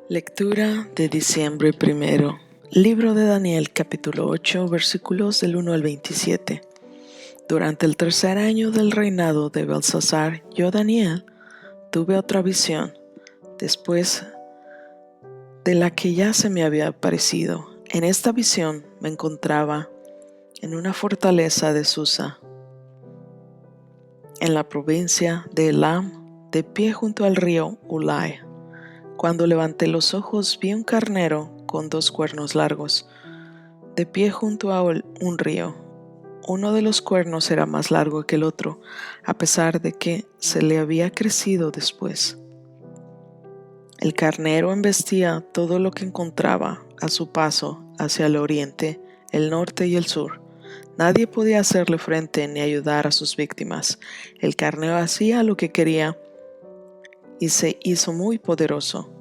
Lectura de diciembre primero. Libro de Daniel, capítulo 8, versículos del 1 al 27. Durante el tercer año del reinado de Belsasar, yo, Daniel, tuve otra visión, después de la que ya se me había aparecido. En esta visión me encontraba en una fortaleza de Susa, en la provincia de Elam, de pie junto al río Ulai. Cuando levanté los ojos vi un carnero con 2 cuernos largos, de pie junto a un río. Uno de los cuernos era más largo que el otro, a pesar de que se le había crecido después. El carnero embestía todo lo que encontraba a su paso hacia el oriente, el norte y el sur. Nadie podía hacerle frente ni ayudar a sus víctimas. El carnero hacía lo que quería y se hizo muy poderoso.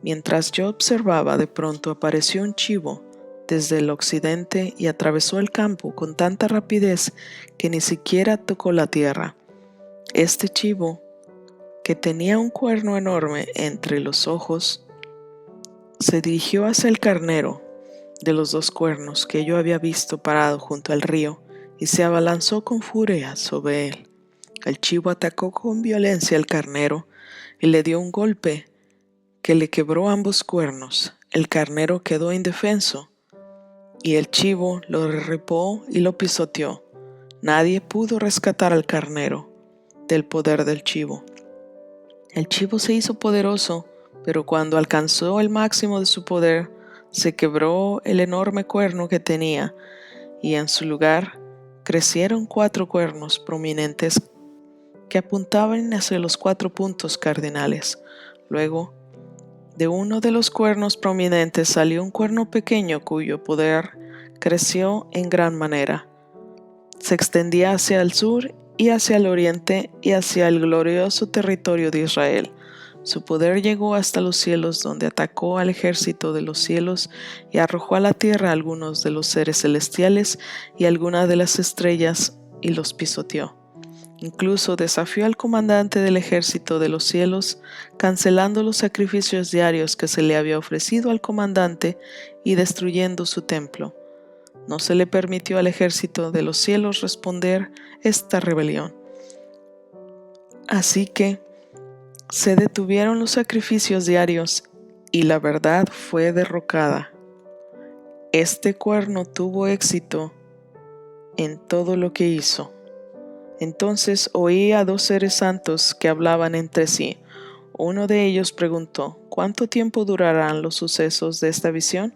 Mientras yo observaba, de pronto apareció un chivo desde el occidente y atravesó el campo con tanta rapidez que ni siquiera tocó la tierra. Este chivo, que tenía un cuerno enorme entre los ojos, se dirigió hacia el carnero de los 2 cuernos que yo había visto parado junto al río y se abalanzó con furia sobre él. El chivo atacó con violencia al carnero y le dio un golpe que le quebró ambos cuernos. El carnero quedó indefenso y el chivo lo derribó y lo pisoteó. Nadie pudo rescatar al carnero del poder del chivo. El chivo se hizo poderoso, pero cuando alcanzó el máximo de su poder, se quebró el enorme cuerno que tenía y en su lugar crecieron 4 cuernos prominentes que apuntaban hacia los 4 puntos cardinales. Luego, de uno de los cuernos prominentes salió un cuerno pequeño cuyo poder creció en gran manera. Se extendía hacia el sur y hacia el oriente y hacia el glorioso territorio de Israel. Su poder llegó hasta los cielos, donde atacó al ejército de los cielos y arrojó a la tierra algunos de los seres celestiales y algunas de las estrellas y los pisoteó. Incluso desafió al comandante del ejército de los cielos, cancelando los sacrificios diarios que se le había ofrecido al comandante y destruyendo su templo. No se le permitió al ejército de los cielos responder esta rebelión. Así que se detuvieron los sacrificios diarios y la verdad fue derrocada. Este cuerno tuvo éxito en todo lo que hizo. Entonces oí a 2 seres santos que hablaban entre sí. Uno de ellos preguntó: ¿cuánto tiempo durarán los sucesos de esta visión?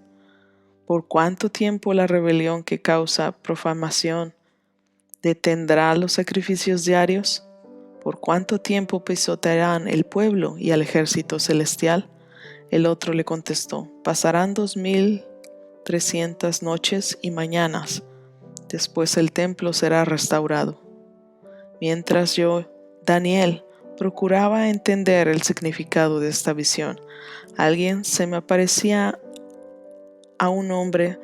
¿Por cuánto tiempo la rebelión que causa profanación detendrá los sacrificios diarios? ¿Por cuánto tiempo pisotearán el pueblo y al ejército celestial? El otro le contestó: pasarán 2300 noches y mañanas. Después el templo será restaurado. Mientras yo, Daniel, procuraba entender el significado de esta visión, alguien se me aparecía a un hombre,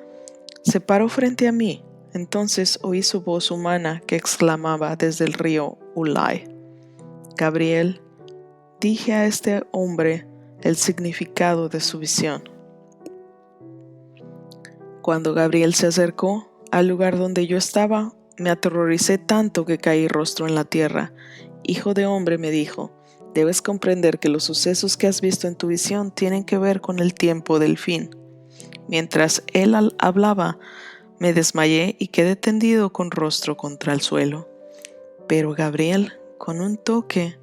se paró frente a mí. Entonces oí su voz humana que exclamaba desde el río Ulai: Gabriel, dije a este hombre el significado de su visión. Cuando Gabriel se acercó al lugar donde yo estaba, me aterroricé tanto que caí rostro en la tierra. Hijo de hombre, me dijo, debes comprender que los sucesos que has visto en tu visión tienen que ver con el tiempo del fin. Mientras él hablaba, me desmayé y quedé tendido con rostro contra el suelo. Pero Gabriel, con un toque,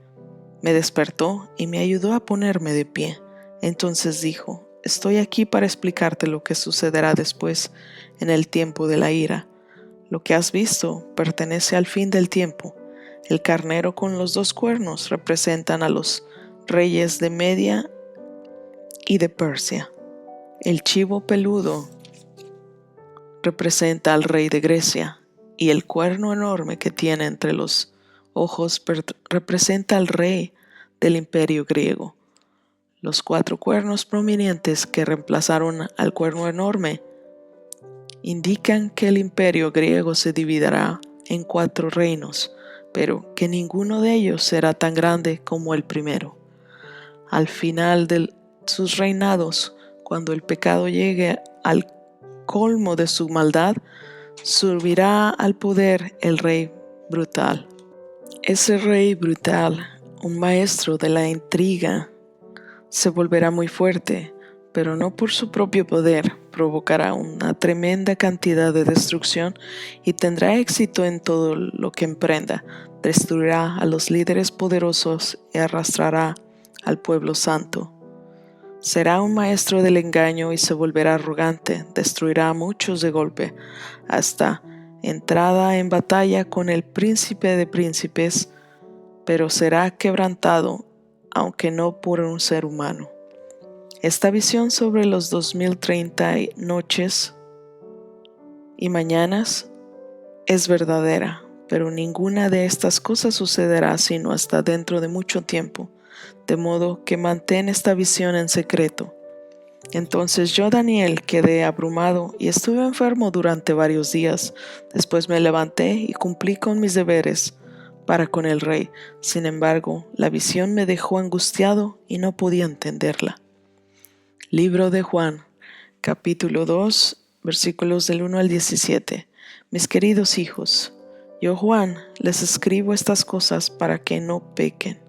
me despertó y me ayudó a ponerme de pie. Entonces dijo: estoy aquí para explicarte lo que sucederá después, en el tiempo de la ira. Lo que has visto pertenece al fin del tiempo. El carnero con los 2 cuernos representan a los reyes de Media y de Persia. El chivo peludo representa al rey de Grecia, y el cuerno enorme que tiene entre los ojos representa al rey del imperio griego. Los 4 cuernos prominentes que reemplazaron al cuerno enorme indican que el imperio griego se dividirá en 4 reinos, pero que ninguno de ellos será tan grande como el primero. Al final del sus reinados, cuando el pecado llegue al colmo de su maldad, subirá al poder el rey brutal. Ese rey brutal, un maestro de la intriga, se volverá muy fuerte, pero no por su propio poder. Provocará una tremenda cantidad de destrucción y tendrá éxito en todo lo que emprenda. Destruirá a los líderes poderosos y arrastrará al pueblo santo. Será un maestro del engaño y se volverá arrogante. Destruirá a muchos de golpe, hasta entrada en batalla con el príncipe de príncipes, pero será quebrantado, aunque no por un ser humano. Esta visión sobre los 2030 noches y mañanas es verdadera, pero ninguna de estas cosas sucederá sino hasta dentro de mucho tiempo, de modo que mantén esta visión en secreto. Entonces yo, Daniel, quedé abrumado y estuve enfermo durante varios días. Después me levanté y cumplí con mis deberes para con el rey. Sin embargo, la visión me dejó angustiado y no podía entenderla. Libro de Juan, capítulo 2, versículos del 1 al 17. Mis queridos hijos, yo, Juan, les escribo estas cosas para que no pequen.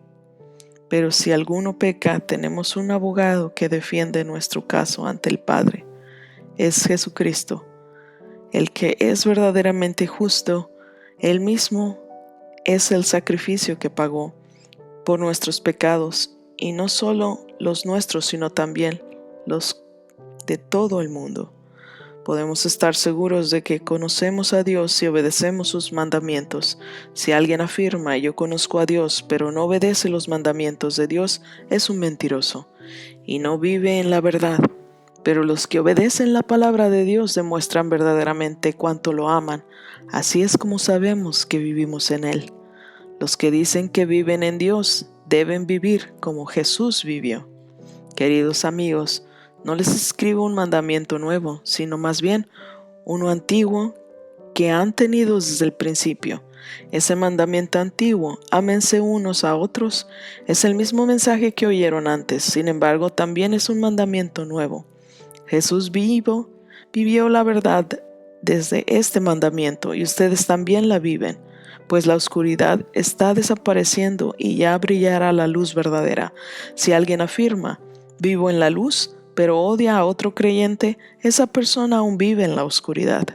Pero si alguno peca, tenemos un abogado que defiende nuestro caso ante el Padre. Es Jesucristo, el que es verdaderamente justo. Él mismo es el sacrificio que pagó por nuestros pecados, y no solo los nuestros, sino también los de todo el mundo. Podemos estar seguros de que conocemos a Dios si obedecemos sus mandamientos. Si alguien afirma, yo conozco a Dios, pero no obedece los mandamientos de Dios, es un mentiroso y no vive en la verdad. Pero los que obedecen la palabra de Dios demuestran verdaderamente cuánto lo aman. Así es como sabemos que vivimos en Él. Los que dicen que viven en Dios deben vivir como Jesús vivió. Queridos amigos, no les escribo un mandamiento nuevo, sino más bien uno antiguo que han tenido desde el principio. Ese mandamiento antiguo, ámense unos a otros, es el mismo mensaje que oyeron antes. Sin embargo, también es un mandamiento nuevo. Jesús vivió la verdad desde este mandamiento y ustedes también la viven, pues la oscuridad está desapareciendo y ya brillará la luz verdadera. Si alguien afirma, vivo en la luz, pero odia a otro creyente, esa persona aún vive en la oscuridad.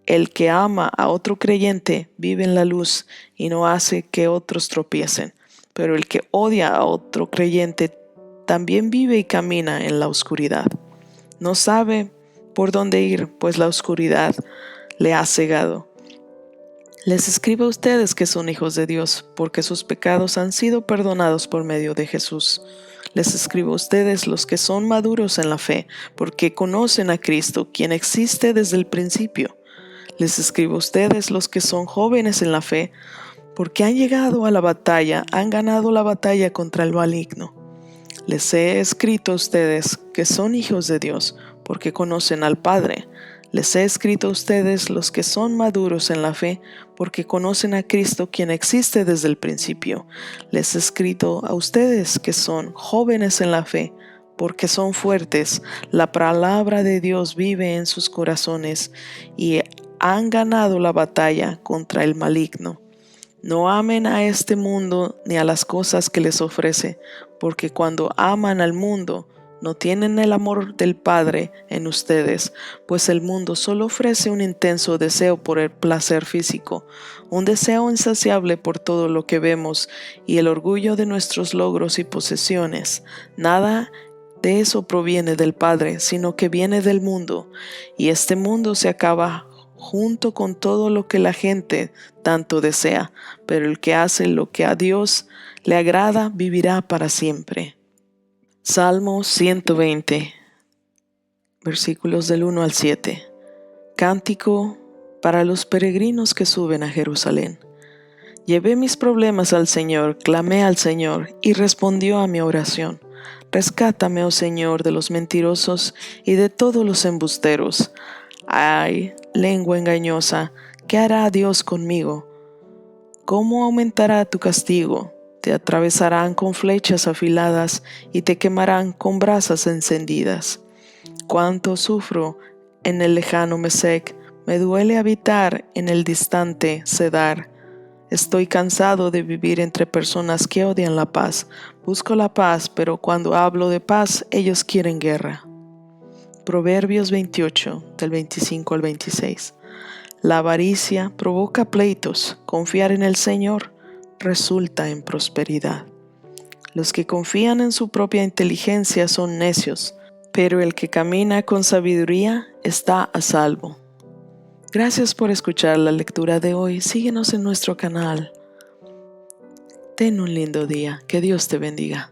El que ama a otro creyente vive en la luz y no hace que otros tropiecen, pero el que odia a otro creyente también vive y camina en la oscuridad. No sabe por dónde ir, pues la oscuridad le ha cegado. Les escribo a ustedes que son hijos de Dios, porque sus pecados han sido perdonados por medio de Jesús. Les escribo a ustedes los que son maduros en la fe, porque conocen a Cristo, quien existe desde el principio. Les escribo a ustedes los que son jóvenes en la fe, porque han llegado a la batalla, han ganado la batalla contra el maligno. Les he escrito a ustedes que son hijos de Dios, porque conocen al Padre. Les he escrito a ustedes los que son maduros en la fe, porque conocen a Cristo, quien existe desde el principio. Les he escrito a ustedes que son jóvenes en la fe, porque son fuertes. La palabra de Dios vive en sus corazones y han ganado la batalla contra el maligno. No amen a este mundo ni a las cosas que les ofrece, porque cuando aman al mundo, no tienen el amor del Padre en ustedes, pues el mundo solo ofrece un intenso deseo por el placer físico, un deseo insaciable por todo lo que vemos y el orgullo de nuestros logros y posesiones. Nada de eso proviene del Padre, sino que viene del mundo, y este mundo se acaba junto con todo lo que la gente tanto desea, pero el que hace lo que a Dios le agrada vivirá para siempre. Salmo 120, versículos del 1 al 7. Cántico para los peregrinos que suben a Jerusalén. Llevé mis problemas al Señor, clamé al Señor y respondió a mi oración. Rescátame, oh Señor, de los mentirosos y de todos los embusteros. Ay, lengua engañosa, ¿qué hará Dios conmigo? ¿Cómo aumentará tu castigo? Te atravesarán con flechas afiladas y te quemarán con brasas encendidas. Cuánto sufro en el lejano Mesec, me duele habitar en el distante Cedar. Estoy cansado de vivir entre personas que odian la paz. Busco la paz, pero cuando hablo de paz, ellos quieren guerra. Proverbios 28, del 25 al 26. La avaricia provoca pleitos. Confiar en el Señor resulta en prosperidad. Los que confían en su propia inteligencia son necios, pero el que camina con sabiduría está a salvo. Gracias por escuchar la lectura de hoy. Síguenos en nuestro canal. Ten un lindo día. Que Dios te bendiga.